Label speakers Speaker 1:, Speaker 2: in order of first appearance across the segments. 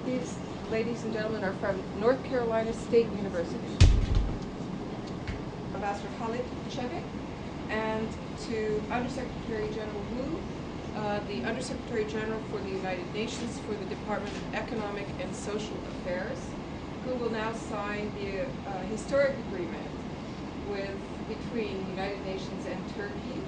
Speaker 1: These ladies and gentlemen are from North Carolina State University. Ambassador Khalid Chevik, and to Undersecretary General Wu, the Undersecretary General for the United Nations for the Department of Economic and Social Affairs, who will now sign the historic agreement between the United Nations and Turkey.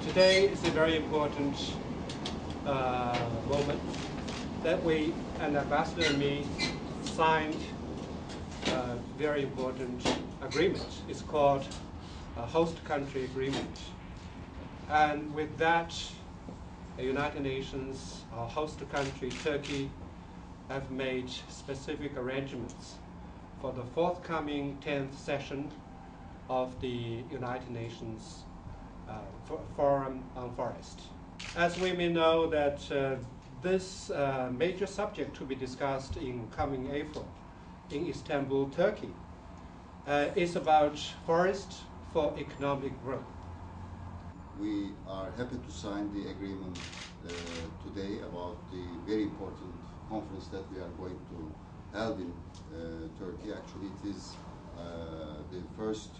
Speaker 2: Today is a very important moment that we, and Ambassador and me, signed a very important agreement. It's called a host country agreement. And with that, the United Nations, our host country, Turkey, have made specific arrangements for the forthcoming 10th session of the United Nations Forum on Forest. As we may know that this major subject to be discussed in coming April in Istanbul, Turkey, is about forest for economic growth.
Speaker 3: We are happy to sign the agreement today about the very important conference that we are going to hold in Turkey. Actually, it is the first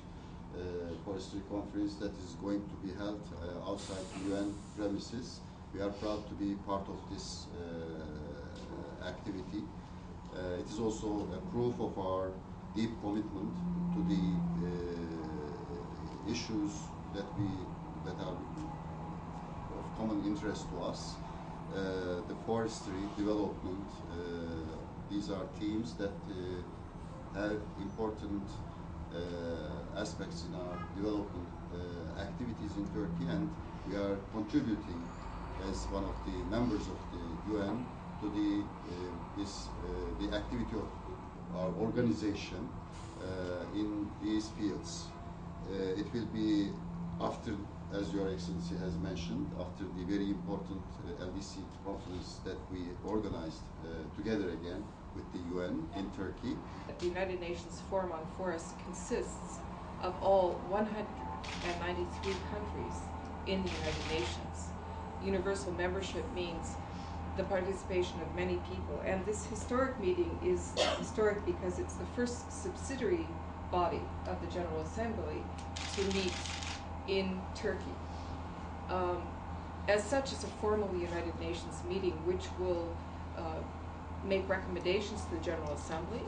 Speaker 3: forestry conference that is going to be held outside the UN premises. We are proud to be part of this activity. It is also a proof of our deep commitment to the issues that are of common interest to us. The forestry development, these are themes that have important aspects in our development activities in Turkey, and we are contributing as one of the members of the UN to the activity of our organization in these fields. It will be after, as Your Excellency has mentioned, after the very important LDC conference that we organized together again with the UN in Turkey.
Speaker 1: The United Nations Forum on Forests consists of all 193 countries in the United Nations. Universal membership means the participation of many people, and this historic meeting is historic because it's the first subsidiary body of the General Assembly to meet in Turkey. As such, it's a formal United Nations meeting which will make recommendations to the General Assembly.